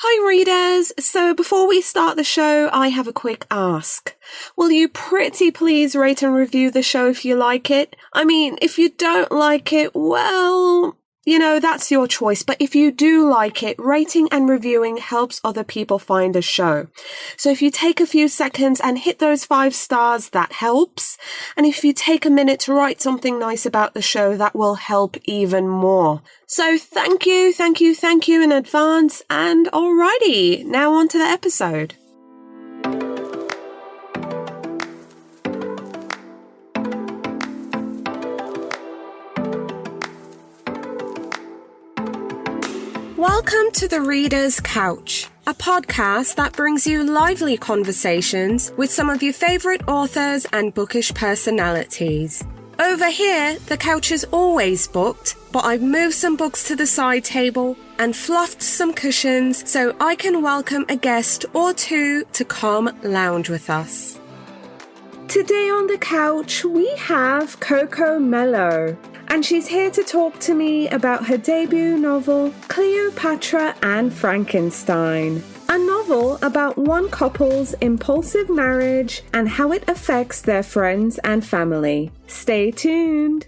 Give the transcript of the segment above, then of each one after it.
Hi readers! So before we start the show, I have a quick ask. Will you pretty please rate and review the show if you like it? I mean, if you don't like it, well, that's your choice. But if you do like it, rating and reviewing helps other people find the show. So if you take a few seconds and hit those 5 stars, that helps. And if you take a minute to write something nice about the show, that will help even more. So thank you in advance. And alrighty, now on to the episode. Welcome to The Reader's Couch, a podcast that brings you lively conversations with some of your favourite authors and bookish personalities. Over here, the couch is always booked, but I've moved some books to the side table and fluffed some cushions so I can welcome a guest or two to come lounge with us. Today on the couch, we have Coco Mellors, and she's here to talk to me about her debut novel, Cleopatra and Frankenstein. A novel about one couple's impulsive marriage and how it affects their friends and family. Stay tuned.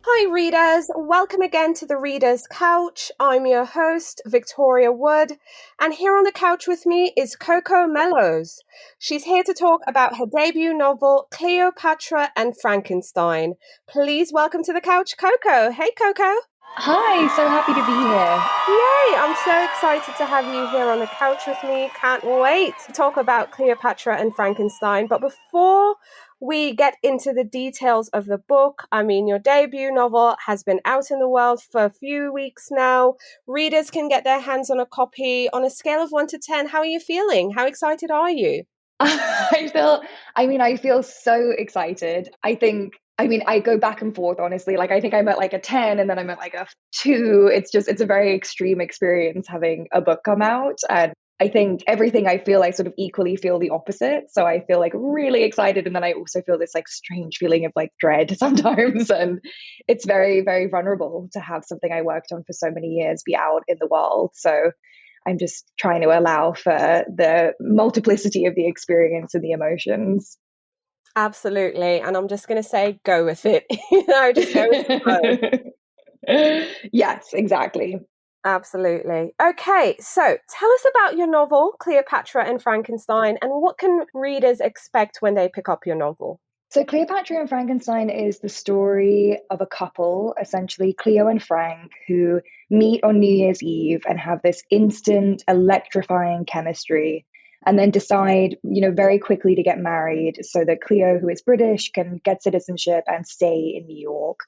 Hi readers, welcome again to The Reader's Couch. I'm your host, Victoria Wood, and here on the couch with me is Coco Mellors. She's here to talk about her debut novel, Cleopatra and Frankenstein. Please welcome to the couch, Coco. Hey, Coco. Hi, so happy to be here. Yay, I'm so excited to have you here on the couch with me. Can't wait to talk about Cleopatra and Frankenstein. But before we get into the details of the book, your debut novel has been out in the world for a few weeks now. Readers can get their hands on a copy. On a scale of 1 to 10, how are you feeling? How excited are you? I feel so excited. I go back and forth, honestly. I think I'm at a 10 and then I'm at a 2. It's a very extreme experience having a book come out. And I think everything I feel, I sort of equally feel the opposite. So I feel really excited. And then I also feel this strange feeling of dread sometimes. And it's very, very vulnerable to have something I worked on for so many years be out in the world. So I'm just trying to allow for the multiplicity of the experience and the emotions. Absolutely. And I'm just going to say, go with it. Just go with the flow. Yes, exactly. Absolutely. Okay, so tell us about your novel, Cleopatra and Frankenstein, and what can readers expect when they pick up your novel? So Cleopatra and Frankenstein is the story of a couple, essentially Cleo and Frank, who meet on New Year's Eve and have this instant, electrifying chemistry, and then decide, very quickly to get married so that Cleo, who is British, can get citizenship and stay in New York.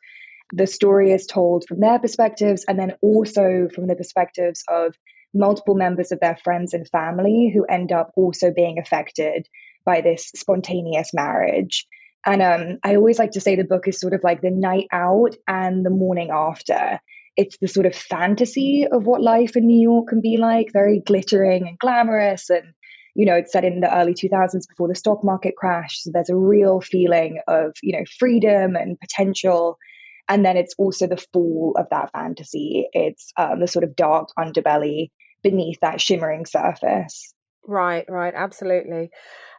The story is told from their perspectives and then also from the perspectives of multiple members of their friends and family who end up also being affected by this spontaneous marriage. And I always like to say the book is sort of like the night out and the morning after. It's the sort of fantasy of what life in New York can be like, very glittering and glamorous. And, it's set in the early 2000s before the stock market crash. So there's a real feeling of, freedom and potential. And then it's also the fall of that fantasy. It's the sort of dark underbelly beneath that shimmering surface. Right, absolutely.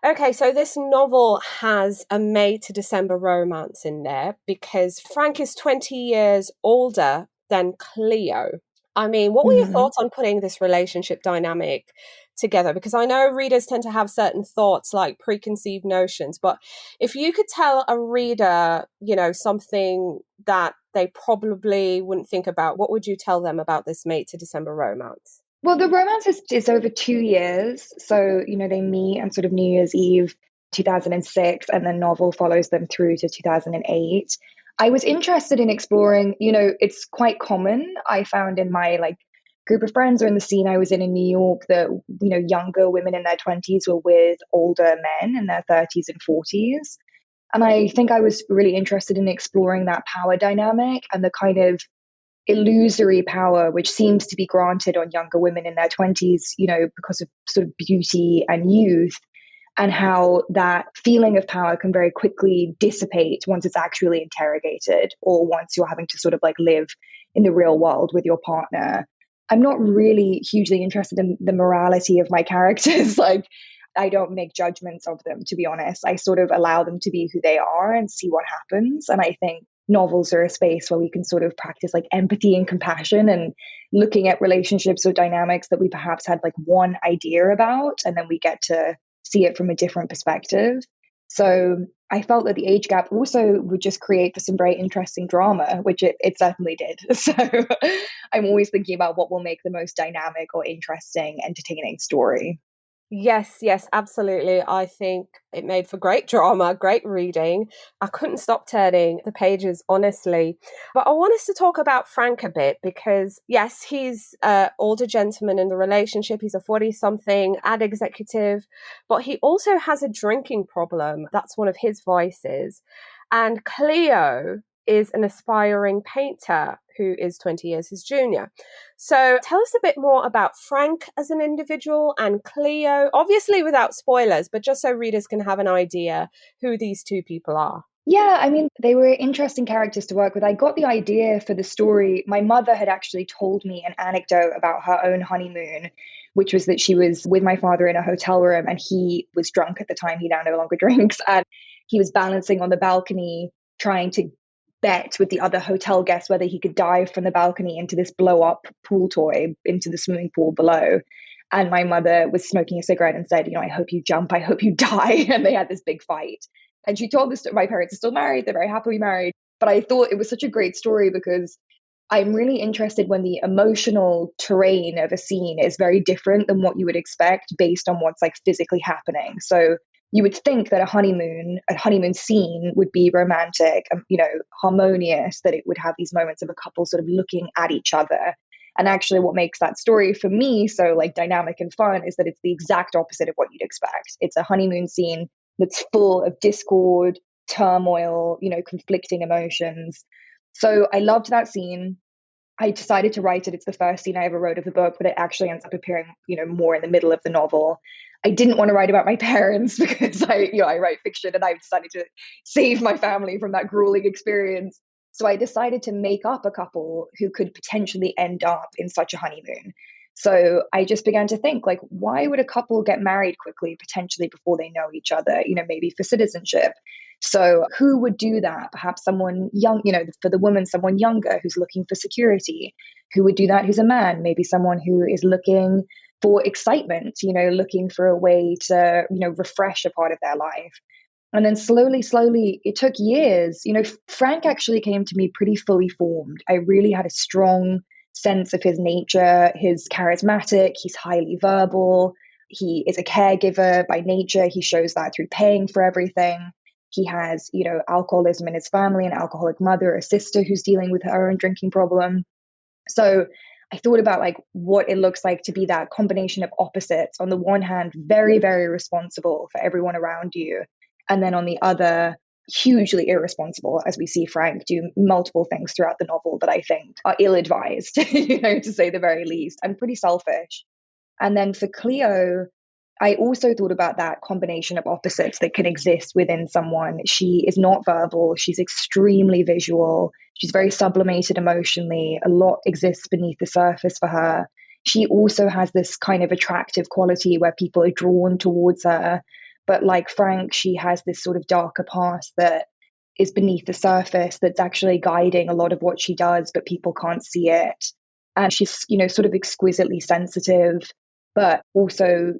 Okay, so this novel has a May to December romance in there because Frank is 20 years older than Cleo. What were your thoughts on putting this relationship dynamic together? Because I know readers tend to have certain thoughts, like preconceived notions, but if you could tell a reader, something that they probably wouldn't think about, what would you tell them about this May to December romance? Well, the romance is over 2 years. So, they meet on sort of New Year's Eve 2006, and the novel follows them through to 2008. I was interested in exploring, it's quite common, I found in my group of friends or in the scene I was in New York, that, younger women in their 20s were with older men in their 30s and 40s. And I think I was really interested in exploring that power dynamic and the kind of illusory power which seems to be granted on younger women in their 20s, because of sort of beauty and youth, and how that feeling of power can very quickly dissipate once it's actually interrogated, or once you're having to sort of live in the real world with your partner. I'm not really hugely interested in the morality of my characters. Like, I don't make judgments of them, to be honest. I sort of allow them to be who they are and see what happens. And I think novels are a space where we can sort of practice like empathy and compassion and looking at relationships or dynamics that we perhaps had like one idea about, and then we get to see it from a different perspective. So I felt that the age gap also would just create for some very interesting drama, which it certainly did. So I'm always thinking about what will make the most dynamic or interesting, entertaining story. Yes, yes, absolutely. I think it made for great drama, great reading. I couldn't stop turning the pages, honestly. But I want us to talk about Frank a bit because, yes, he's an older gentleman in the relationship. He's a 40-something ad executive, but he also has a drinking problem. That's one of his vices. And Cleo is an aspiring painter who is 20 years his junior. So tell us a bit more about Frank as an individual and Cleo, obviously without spoilers, but just so readers can have an idea who these two people are. Yeah, I mean, they were interesting characters to work with. I got the idea for the story. My mother had actually told me an anecdote about her own honeymoon, which was that she was with my father in a hotel room and he was drunk at the time. He now no longer drinks. And he was balancing on the balcony, trying to bet with the other hotel guests whether he could dive from the balcony into this blow up pool toy into the swimming pool below. And my mother was smoking a cigarette and said, I hope you jump, I hope you die. And they had this big fight. And she told this, my parents are still married, they're very happily married. But I thought it was such a great story because I'm really interested when the emotional terrain of a scene is very different than what you would expect based on what's like physically happening. So you would think that a honeymoon scene would be romantic, harmonious, that it would have these moments of a couple sort of looking at each other. And actually what makes that story for me so like dynamic and fun is that it's the exact opposite of what you'd expect. It's a honeymoon scene that's full of discord, turmoil, conflicting emotions. So I loved that scene. I decided to write it. It's the first scene I ever wrote of the book, but it actually ends up appearing, more in the middle of the novel. I didn't want to write about my parents because I write fiction and I decided to save my family from that grueling experience. So I decided to make up a couple who could potentially end up in such a honeymoon. So I just began to think, like, why would a couple get married quickly, potentially before they know each other, maybe for citizenship? So who would do that? Perhaps someone young, for the woman, someone younger who's looking for security. Who would do that? Who's a man? Maybe someone who is looking for excitement, looking for a way to, refresh a part of their life. And then slowly, it took years. Frank actually came to me pretty fully formed. I really had a strong sense of his nature. He's charismatic, he's highly verbal, he is a caregiver by nature. He shows that through paying for everything. He has, alcoholism in his family, an alcoholic mother, a sister who's dealing with her own drinking problem. So I thought about like what it looks like to be that combination of opposites. On the one hand, very, very responsible for everyone around you. And then on the other, hugely irresponsible, as we see Frank do multiple things throughout the novel that I think are ill-advised, to say the very least, and pretty selfish. And then for Cleo, I also thought about that combination of opposites that can exist within someone. She is not verbal. She's extremely visual. She's very sublimated emotionally. A lot exists beneath the surface for her. She also has this kind of attractive quality where people are drawn towards her. But like Frank, she has this sort of darker past that is beneath the surface that's actually guiding a lot of what she does, but people can't see it. And she's, sort of exquisitely sensitive, but also,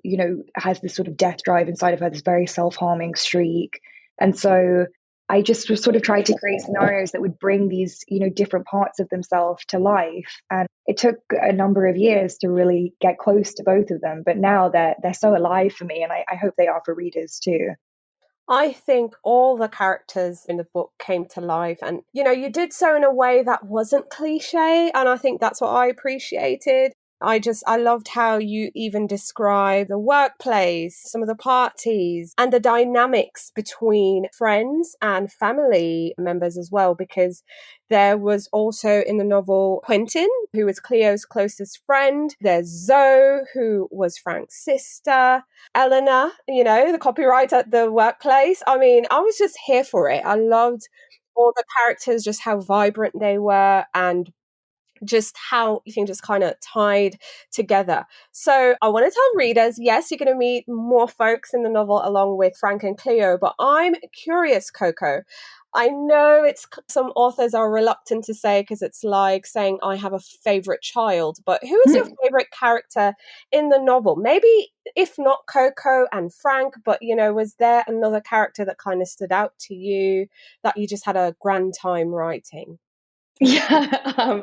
has this sort of death drive inside of her, this very self-harming streak. And so I just sort of tried to create scenarios that would bring these, different parts of themselves to life. And it took a number of years to really get close to both of them. But now they're so alive for me, and I hope they are for readers too. I think all the characters in the book came to life and, you did so in a way that wasn't cliche. And I think that's what I appreciated. I loved how you even describe the workplace, some of the parties and the dynamics between friends and family members as well, because there was also in the novel Quentin, who was Cleo's closest friend. There's Zoe, who was Frank's sister. Eleanor, the copyright at the workplace. I mean, I was just here for it. I loved all the characters, just how vibrant they were and just how you think just kind of tied together. So I want to tell readers, yes, you're going to meet more folks in the novel along with Frank and Cleo, but I'm curious, Coco. I know it's some authors are reluctant to say because it's like saying I have a favorite child, but who is your favorite character in the novel? Maybe if not Coco and Frank, but was there another character that kind of stood out to you that you just had a grand time writing? Yeah,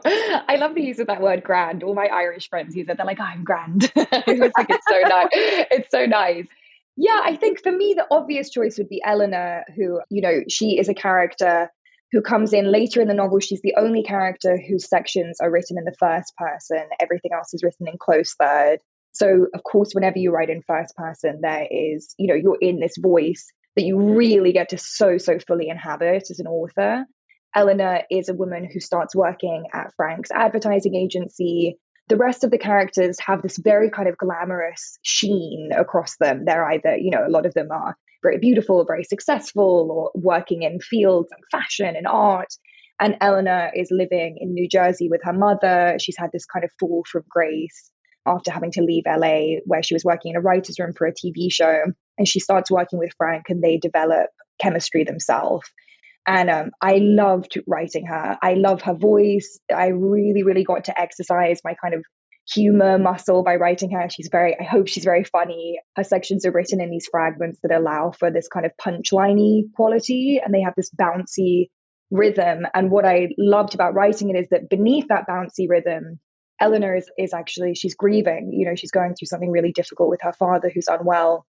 I love the use of that word grand. All my Irish friends use it. They're like, "Oh, I'm grand." I was like, it's so nice. It's so nice. Yeah, I think for me, the obvious choice would be Eleanor, who, she is a character who comes in later in the novel. She's the only character whose sections are written in the first person. Everything else is written in close third. So, of course, whenever you write in first person, there is, you're in this voice that you really get to so fully inhabit as an author. Eleanor is a woman who starts working at Frank's advertising agency. The rest of the characters have this very kind of glamorous sheen across them. They're either, a lot of them are very beautiful, very successful, or working in fields like fashion and art. And Eleanor is living in New Jersey with her mother. She's had this kind of fall from grace after having to leave LA, where she was working in a writer's room for a TV show. And she starts working with Frank, and they develop chemistry themselves. And I loved writing her. I love her voice. I really, really got to exercise my kind of humor muscle by writing her. I hope she's very funny. Her sections are written in these fragments that allow for this kind of punchliney quality, and they have this bouncy rhythm. And what I loved about writing it is that beneath that bouncy rhythm, Eleanor is actually, she's grieving. She's going through something really difficult with her father who's unwell.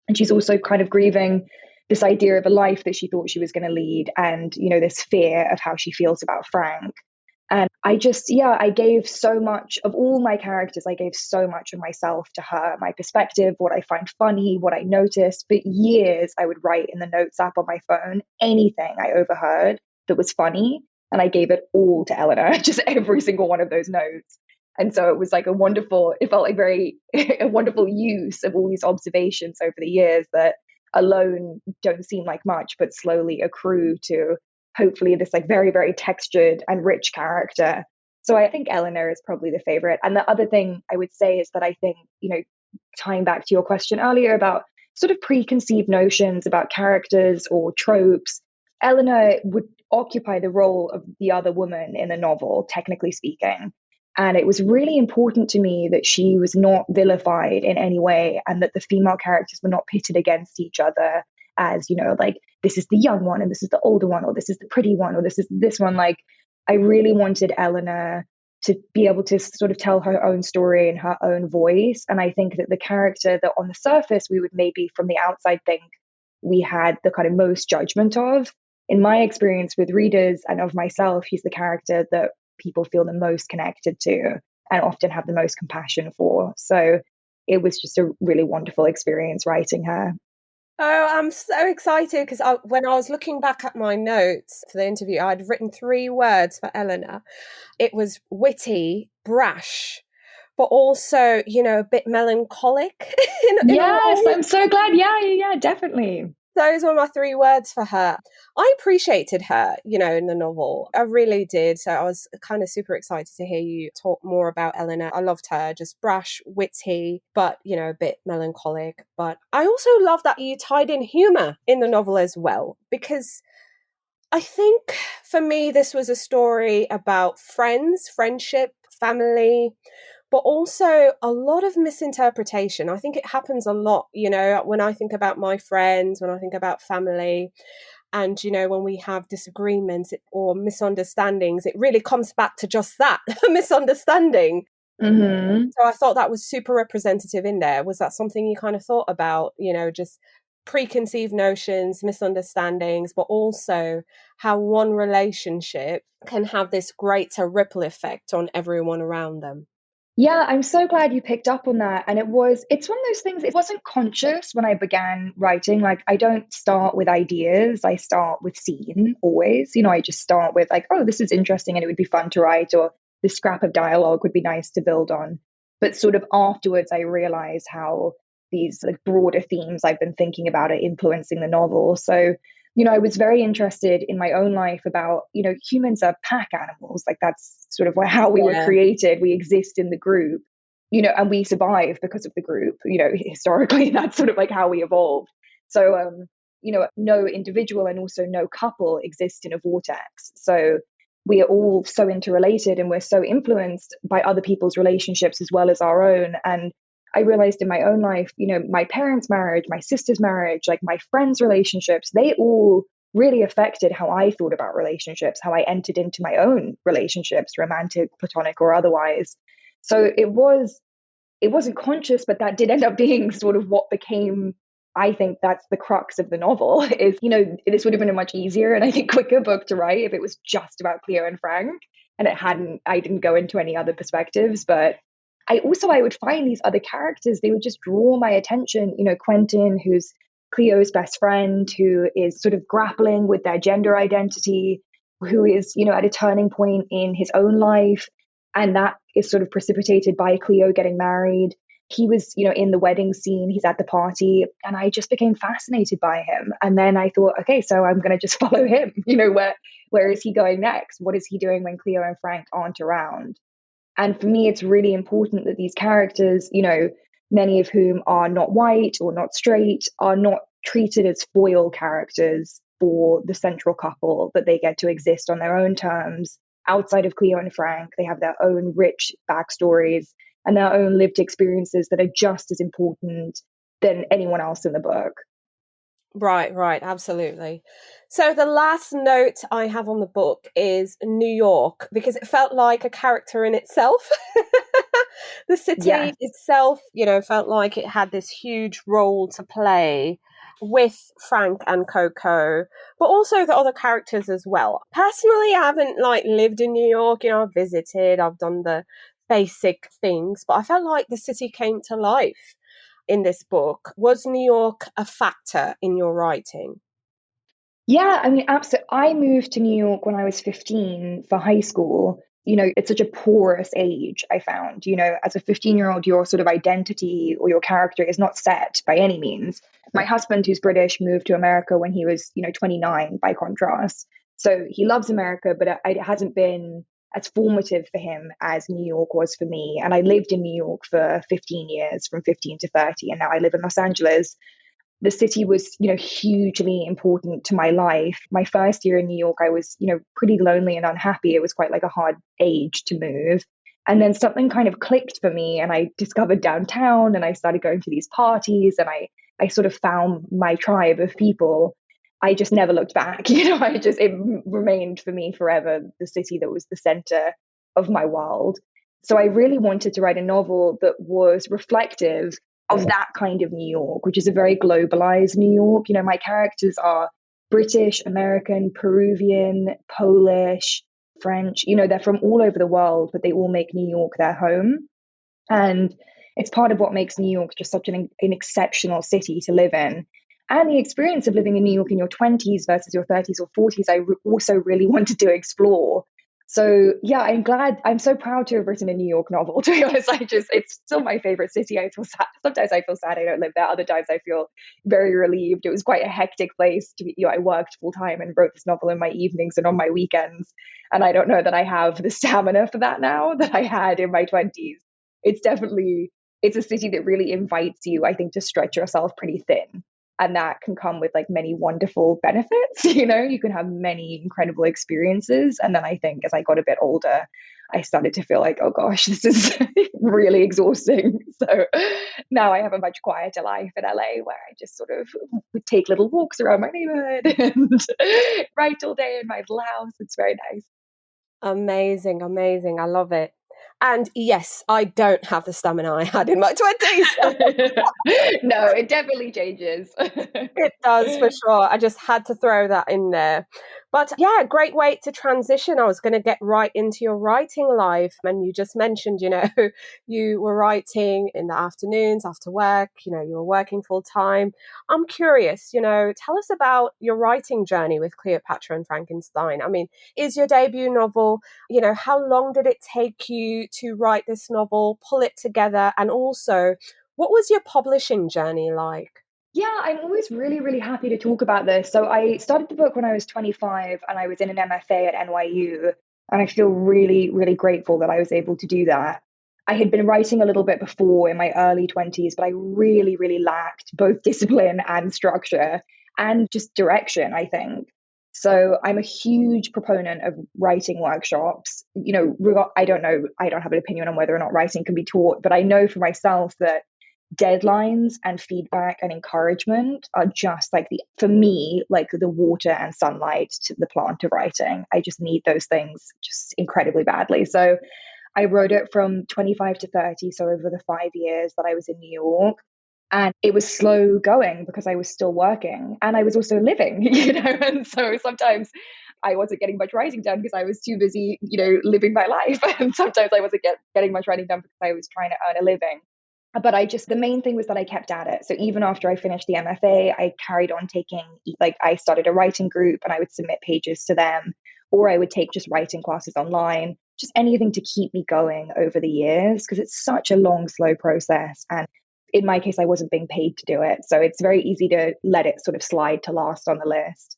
And she's also kind of grieving this idea of a life that she thought she was going to lead, and this fear of how she feels about Frank. And I gave so much of all my characters. I gave so much of myself to her, my perspective, what I find funny, what I noticed. For years I would write in the notes app on my phone anything I overheard that was funny, and I gave it all to Eleanor, just every single one of those notes. And so it was like it felt like very a wonderful use of all these observations over the years that alone don't seem like much, but slowly accrue to hopefully this like very, very textured and rich character. So I think Eleanor is probably the favorite. And the other thing I would say is that I think, tying back to your question earlier about sort of preconceived notions about characters or tropes, Eleanor would occupy the role of the other woman in the novel, technically speaking. And it was really important to me that she was not vilified in any way, and that the female characters were not pitted against each other as, like, this is the young one and this is the older one, or this is the pretty one, or this is this one. Like, I really wanted Eleanor to be able to sort of tell her own story in her own voice. And I think that the character that on the surface we would maybe from the outside think we had the kind of most judgment of, in my experience with readers and of myself, she's the character that people feel the most connected to and often have the most compassion for. So it was just a really wonderful experience writing her. Oh, I'm so excited because when I was looking back at my notes for the interview, I'd written 3 words for Eleanor. It was witty, brash, but also, a bit melancholic in a Yes, way. I'm so glad. Yeah, definitely. Those were my 3 words for her. I appreciated her, in the novel. I really did. So I was kind of super excited to hear you talk more about Eleanor. I loved her, just brash, witty, but, a bit melancholic. But I also love that you tied in humor in the novel as well, because I think for me, this was a story about friends, friendship, family, but also a lot of misinterpretation. I think it happens a lot, when I think about my friends, when I think about family, and, when we have disagreements or misunderstandings, it really comes back to just that, a misunderstanding. Mm-hmm. So I thought that was super representative in there. Was that something you kind of thought about, just preconceived notions, misunderstandings, but also how one relationship can have this greater ripple effect on everyone around them? Yeah, I'm so glad you picked up on that. And it's one of those things, it wasn't conscious when I began writing. Like, I don't start with ideas, I start with scene always. I just start with like, oh, this is interesting and it would be fun to write, or this scrap of dialogue would be nice to build on. But sort of afterwards, I realize how these like broader themes I've been thinking about are influencing the novel. So I was very interested in my own life about, humans are pack animals. Like that's sort of how we were Yeah. created. We exist in the group, and we survive because of the group. Historically, that's sort of like how we evolved. So, no individual and also no couple exist in a vortex. So we are all so interrelated and we're so influenced by other people's relationships as well as our own. And I realized in my own life, my parents' marriage, my sister's marriage, like my friends' relationships, they all really affected how I thought about relationships, how I entered into my own relationships, romantic, platonic, or otherwise. So it wasn't conscious, but that did end up being sort of what became, I think that's the crux of the novel is, this would have been a much easier and I think quicker book to write if it was just about Cleo and Frank and I didn't go into any other perspectives. But I would find these other characters, they would just draw my attention. Quentin, who's Cleo's best friend, who is sort of grappling with their gender identity, who is, at a turning point in his own life. And that is sort of precipitated by Cleo getting married. He was, in the wedding scene, he's at the party, and I just became fascinated by him. And then I thought, okay, so I'm going to just follow him. Where is he going next? What is he doing when Cleo and Frank aren't around? And for me, it's really important that these characters, many of whom are not white or not straight, are not treated as foil characters for the central couple, that they get to exist on their own terms. Outside of Cleo and Frank, they have their own rich backstories and their own lived experiences that are just as important than anyone else in the book. Right, absolutely. So the last note I have on the book is New York, because it felt like a character in itself. The city Yes. itself, felt like it had this huge role to play with Frank and Coco, but also the other characters as well. Personally, I haven't lived in New York, I've visited, I've done the basic things, but I felt like the city came to life in this book. Was New York a factor in your writing? Yeah, I mean, absolutely. I moved to New York when I was 15 for high school. It's such a porous age, I found. As a 15-year-old, your sort of identity or your character is not set by any means. My husband, who's British, moved to America when he was, 29 by contrast. So he loves America, but it hasn't been as formative for him as New York was for me. And I lived in New York for 15 years, from 15 to 30, and now I live in Los Angeles. The city was, hugely important to my life. My first year in New York, I was, pretty lonely and unhappy. It was quite like a hard age to move. And then something kind of clicked for me and I discovered downtown and I started going to these parties and I sort of found my tribe of people. I just never looked back. It remained for me forever the city that was the center of my world. So I really wanted to write a novel that was reflective of that kind of New York, which is a very globalized New York. My characters are British, American, Peruvian, Polish, French. They're from all over the world, but they all make New York their home. And it's part of what makes New York just such an exceptional city to live in. And the experience of living in New York in your 20s versus your 30s or 40s, also really wanted to explore. So yeah, I'm so proud to have written a New York novel. To be honest, it's still my favorite city. I feel sad. Sometimes I feel sad I don't live there. Other times I feel very relieved. It was quite a hectic place to be. I worked full time and wrote this novel in my evenings and on my weekends. And I don't know that I have the stamina for that now that I had in my 20s. It's a city that really invites you, I think, to stretch yourself pretty thin. And that can come with many wonderful benefits. You can have many incredible experiences. And then I think as I got a bit older, I started to feel like, oh gosh, this is really exhausting. So now I have a much quieter life in LA where I just sort of would take little walks around my neighborhood and write all day in my little house. It's very nice. Amazing. I love it. And yes, I don't have the stamina I had in my 20s. No, it definitely changes. It does for sure. I just had to throw that in there. But yeah, great way to transition. I was going to get right into your writing life. And you just mentioned, you were writing in the afternoons after work, you were working full time. I'm curious, tell us about your writing journey with Cleopatra and Frankenstein. I mean, is your debut novel, how long did it take you to write this novel, pull it together? And also, what was your publishing journey like? Yeah, I'm always really, really happy to talk about this. So I started the book when I was 25 and I was in an MFA at NYU. And I feel really, really grateful that I was able to do that. I had been writing a little bit before in my early 20s, but I really, really lacked both discipline and structure and just direction, I think. So I'm a huge proponent of writing workshops. I don't know, I don't have an opinion on whether or not writing can be taught, but I know for myself that deadlines and feedback and encouragement are just like for me, like the water and sunlight to the plant of writing. I just need those things just incredibly badly. So I wrote it from 25 to 30, so over the 5 years that I was in New York. And it was slow going because I was still working and I was also living, and so sometimes I wasn't getting much writing done because I was too busy, living my life. And sometimes I wasn't getting much writing done because I was trying to earn a living. But the main thing was that I kept at it. So even after I finished the MFA, I carried on taking, like, I started a writing group and I would submit pages to them, or I would take just writing classes online, just anything to keep me going over the years, because it's such a long, slow process. And in my case, I wasn't being paid to do it. So it's very easy to let it sort of slide to last on the list.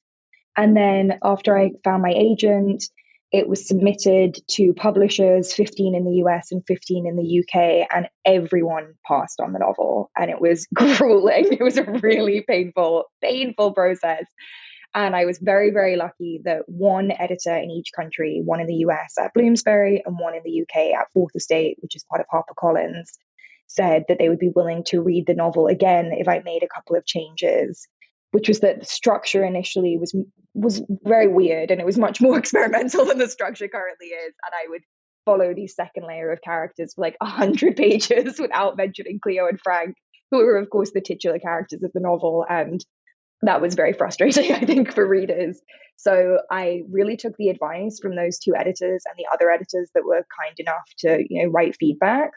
And then after I found my agent, it was submitted to publishers, 15 in the US and 15 in the UK, and everyone passed on the novel. And it was grueling. It was a really painful, painful process. And I was very, very lucky that one editor in each country, one in the US at Bloomsbury and one in the UK at Fourth Estate, which is part of HarperCollins, said that they would be willing to read the novel again if I made a couple of changes, which was that the structure initially was very weird and it was much more experimental than the structure currently is. And I would follow the second layer of characters for like 100 pages without mentioning Cleo and Frank, who were, of course, the titular characters of the novel. And that was very frustrating, I think, for readers. So I really took the advice from those two editors and the other editors that were kind enough to, write feedback.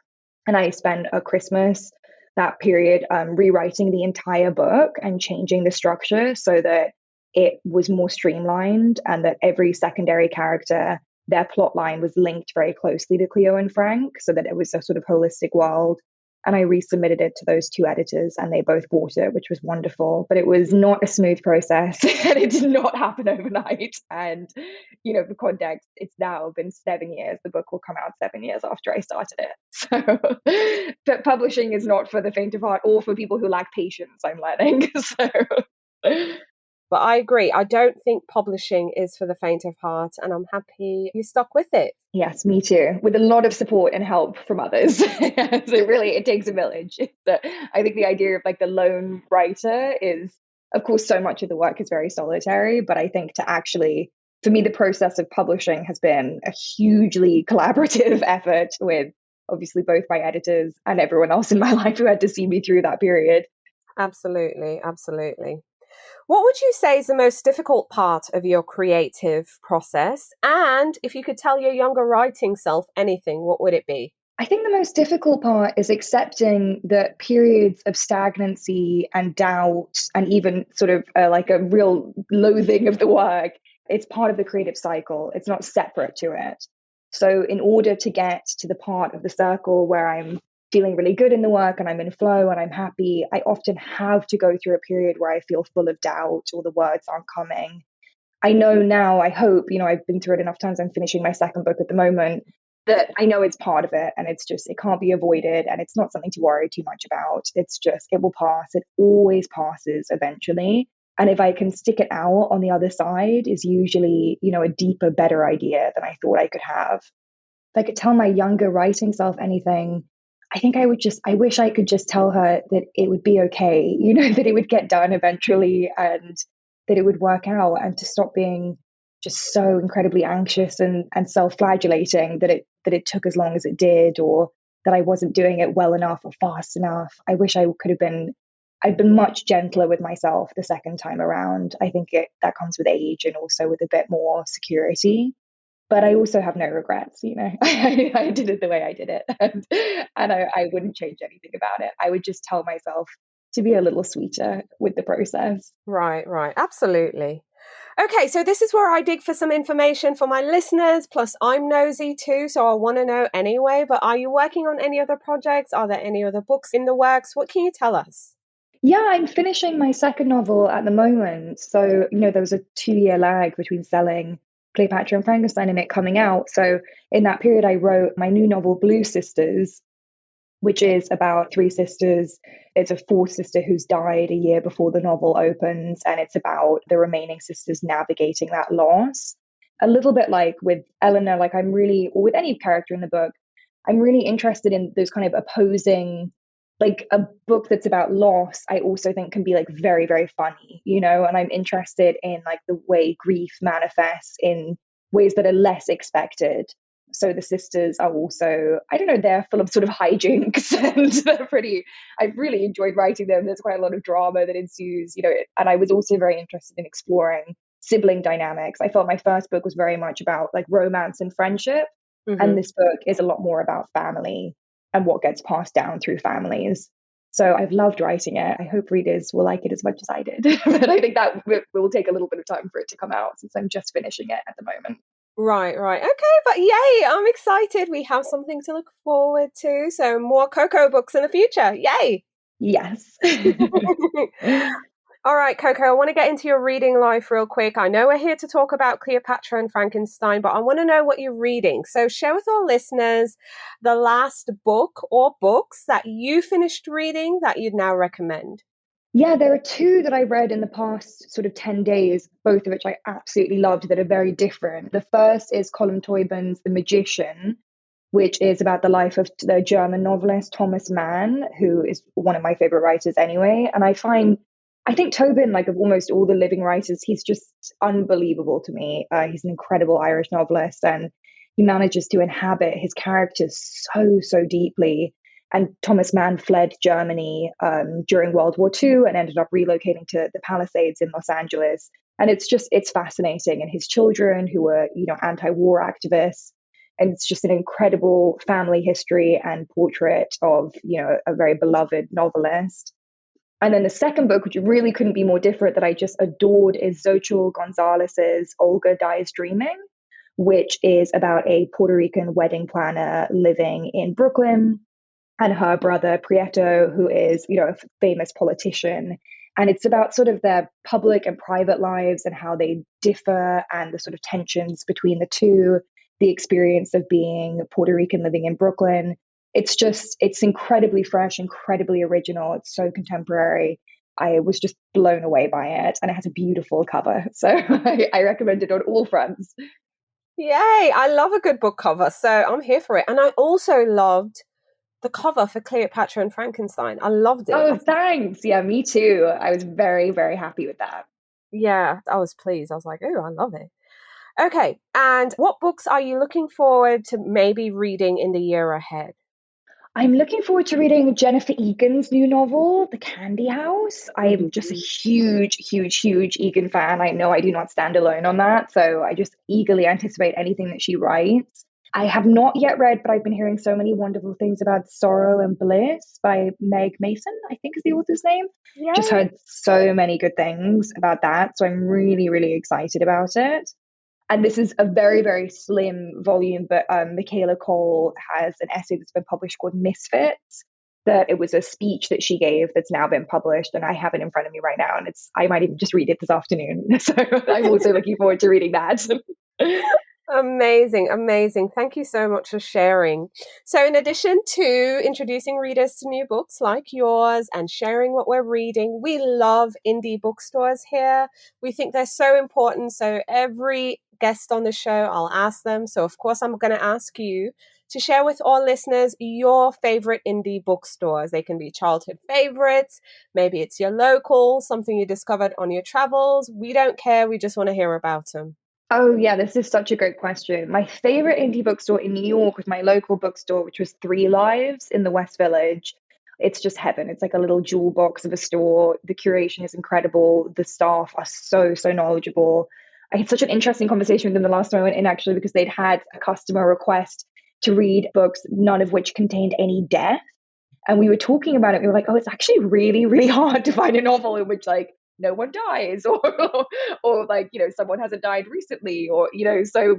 And I spent a Christmas, that period, rewriting the entire book and changing the structure so that it was more streamlined and that every secondary character, their plot line was linked very closely to Cleo and Frank so that it was a sort of holistic world. And I resubmitted it to those two editors and they both bought it, which was wonderful. But it was not a smooth process and it did not happen overnight. And, for context, it's now been 7 years. The book will come out 7 years after I started it. So, but publishing is not for the faint of heart or for people who lack patience, I'm learning. So. But I agree. I don't think publishing is for the faint of heart, and I'm happy you stuck with it. Yes, me too. With a lot of support and help from others. So really, it takes a village. I think the idea of like the lone writer is, of course, so much of the work is very solitary. But I think for me, the process of publishing has been a hugely collaborative effort with obviously both my editors and everyone else in my life who had to see me through that period. Absolutely, absolutely. What would you say is the most difficult part of your creative process? And if you could tell your younger writing self anything, what would it be? I think the most difficult part is accepting that periods of stagnancy and doubt and even sort of like a real loathing of the work, it's part of the creative cycle. It's not separate to it. So in order to get to the part of the circle where I'm feeling really good in the work and I'm in flow and I'm happy, I often have to go through a period where I feel full of doubt or the words aren't coming. I know now, I hope, I've been through it enough times. I'm finishing my second book at the moment, that I know it's part of it and it can't be avoided and it's not something to worry too much about. It's just, it will pass. It always passes eventually. And if I can stick it out on the other side is usually, a deeper, better idea than I thought I could have. If I could tell my younger writing self anything, I think I wish I could just tell her that it would be okay, that it would get done eventually and that it would work out, and to stop being just so incredibly anxious and self-flagellating that it took as long as it did, or that I wasn't doing it well enough or fast enough. I wish I'd been much gentler with myself the second time around. I think that comes with age and also with a bit more security. But I also have no regrets, I did it the way I did it. And I wouldn't change anything about it. I would just tell myself to be a little sweeter with the process. Right. Absolutely. Okay, so this is where I dig for some information for my listeners, plus I'm nosy too, so I want to know anyway. But are you working on any other projects? Are there any other books in the works? What can you tell us? Yeah, I'm finishing my second novel at the moment. So, there was a 2 year lag between selling Cleopatra and Frankenstein and it coming out. So, in that period, I wrote my new novel, Blue Sisters, which is about three sisters. It's a fourth sister who's died a year before the novel opens, and it's about the remaining sisters navigating that loss. A little bit like with Eleanor, like I'm really, or with any character in the book, I'm really interested in those kind of opposing, like a book that's about loss, I also think can be like very, very funny, and I'm interested in like the way grief manifests in ways that are less expected. So the sisters are also, I don't know, they're full of sort of hijinks and they're pretty, I've really enjoyed writing them. There's quite a lot of drama that ensues, and I was also very interested in exploring sibling dynamics. I felt my first book was very much about like romance and friendship. And Hmm. this book is a lot more about family and what gets passed down through families. So I've loved writing it. I hope readers will like it as much as I did. But I think that will take a little bit of time for it to come out since I'm just finishing it at the moment. Right, right. Okay, but yay, I'm excited. We have something to look forward to. So more Coco books in the future. Yay. Yes. All right, Coco, I want to get into your reading life real quick. I know we're here to talk about Cleopatra and Frankenstein, but I want to know what you're reading. So share with our listeners the last book or books that you finished reading that you'd now recommend. Yeah, there are two that I read in the past sort of 10 days, both of which I absolutely loved that are very different. The first is Colin Toibin's The Magician, which is about the life of the German novelist Thomas Mann, who is one of my favorite writers anyway. And I think Tobin, like of almost all the living writers, he's just unbelievable to me. He's an incredible Irish novelist, and he manages to inhabit his characters so, so deeply. And Thomas Mann fled Germany during World War II and ended up relocating to the Palisades in Los Angeles. And it's fascinating. And his children, who were, anti-war activists, and it's just an incredible family history and portrait of a very beloved novelist. And then the second book, which really couldn't be more different, that I just adored, is Xochitl Gonzalez's Olga Dies Dreaming, which is about a Puerto Rican wedding planner living in Brooklyn and her brother Prieto, who is a famous politician. And it's about sort of their public and private lives and how they differ and the sort of tensions between the two, the experience of being Puerto Rican living in Brooklyn. It's incredibly fresh, incredibly original. It's so contemporary. I was just blown away by it, and it has a beautiful cover. So I recommend it on all fronts. Yay, I love a good book cover, so I'm here for it. And I also loved the cover for Cleopatra and Frankenstein. I loved it. Oh, thanks. Yeah, me too. I was very, very happy with that. Yeah, I was pleased. I was like, oh, I love it. Okay, and what books are you looking forward to maybe reading in the year ahead? I'm looking forward to reading Jennifer Egan's new novel, The Candy House. I am just a huge, huge, huge Egan fan. I know I do not stand alone on that. So I just eagerly anticipate anything that she writes. I have not yet read, but I've been hearing so many wonderful things about Sorrow and Bliss by Meg Mason, I think is the author's name. Just Yay. heard so many good things about that. So I'm really, really excited about it. And this is a very, very slim volume, but Michaela Cole has an essay that's been published called Misfits. That it was a speech that she gave that's now been published, and I have it in front of me right now, and I might even just read it this afternoon. So I'm also looking forward to reading that. Amazing, amazing. Thank you so much for sharing. So, in addition to introducing readers to new books like yours and sharing what we're reading, we love indie bookstores here. We think they're so important. So, every guest on the show, I'll ask them. So, of course, I'm going to ask you to share with all listeners your favorite indie bookstores. They can be childhood favorites. Maybe it's your local, something you discovered on your travels. We don't care. We just want to hear about them. Oh, yeah, this is such a great question. My favorite indie bookstore in New York was my local bookstore, which was Three Lives in the West Village. It's just heaven. It's like a little jewel box of a store. The curation is incredible. The staff are so, so knowledgeable. I had such an interesting conversation with them the last time I went in, actually, because they'd had a customer request to read books, none of which contained any death. And we were talking about it. We were like, oh, it's actually really, really hard to find a novel in which like no one dies or like, someone hasn't died recently or, so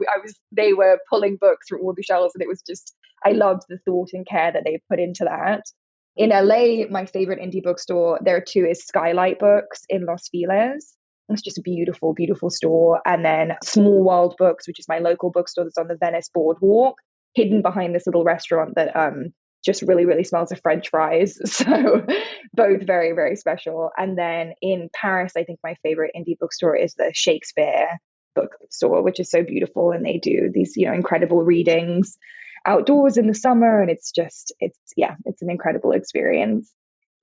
they were pulling books from all the shelves and it was just, I loved the thought and care that they put into that. In LA, my favorite indie bookstore, there are two, is Skylight Books in Los Feliz. It's just a beautiful, beautiful store. And then Small World Books, which is my local bookstore that's on the Venice Boardwalk, hidden behind this little restaurant that just really, really smells of French fries. So both very, very special. And then in Paris, I think my favorite indie bookstore is the Shakespeare bookstore, which is so beautiful. And they do these, incredible readings outdoors in the summer. And it's an incredible experience.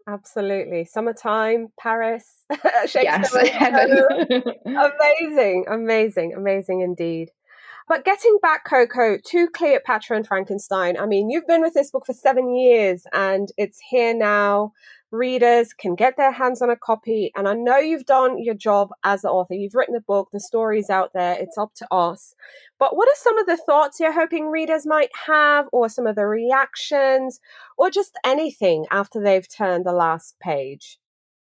Absolutely. Summertime, Paris, Yes, Shakespeare. heaven. Amazing indeed. But getting back, Coco, to Cleopatra and Frankenstein, I mean, you've been with this book for 7 years and it's here now. Readers can get their hands on a copy. And I know you've done your job as the author. You've written the book, the story's out there, it's up to us. But what are some of the thoughts you're hoping readers might have, or some of the reactions, or just anything after they've turned the last page?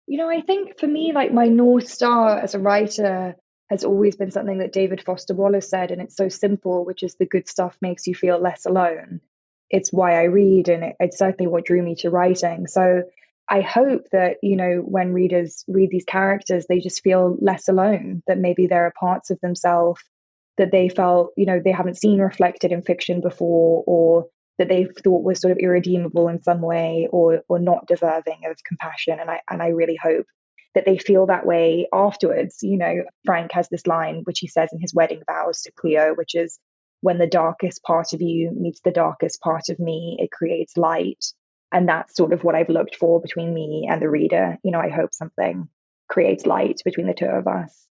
I think for me, like, my North Star as a writer has always been something that David Foster Wallace said, and it's so simple, which is the good stuff makes you feel less alone. It's why I read, and it's certainly what drew me to writing. So I hope that, when readers read these characters, they just feel less alone, that maybe there are parts of themselves that they felt, they haven't seen reflected in fiction before, or that they thought was sort of irredeemable in some way, or not deserving of compassion. And I really hope that they feel that way afterwards. Frank has this line, which he says in his wedding vows to Cleo, which is, when the darkest part of you meets the darkest part of me, it creates light. And that's sort of what I've looked for between me and the reader. I hope something creates light between the two of us.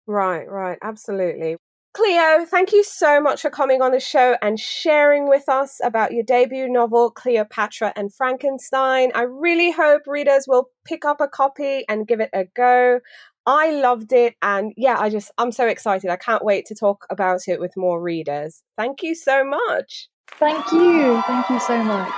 Right, absolutely. Cleo, thank you so much for coming on the show and sharing with us about your debut novel, Cleopatra and Frankenstein. I really hope readers will pick up a copy and give it a go. I loved it. And I'm so excited. I can't wait to talk about it with more readers. Thank you so much. Thank you. Thank you so much.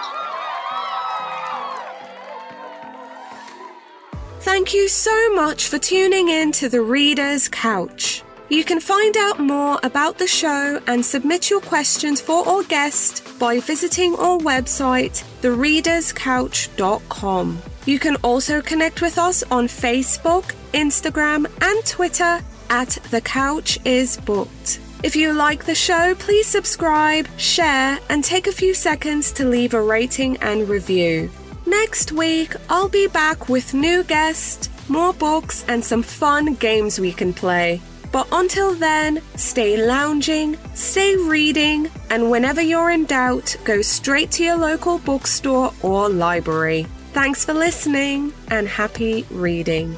Thank you so much for tuning in to The Reader's Couch. You can find out more about the show and submit your questions for our guest by visiting our website, thereaderscouch.com. You can also connect with us on Facebook, Instagram, and Twitter at The Couch Is Booked. If you like the show, please subscribe, share, and take a few seconds to leave a rating and review. Next week, I'll be back with new guests, more books, and some fun games we can play. But until then, stay lounging, stay reading, and whenever you're in doubt, go straight to your local bookstore or library. Thanks for listening, and happy reading.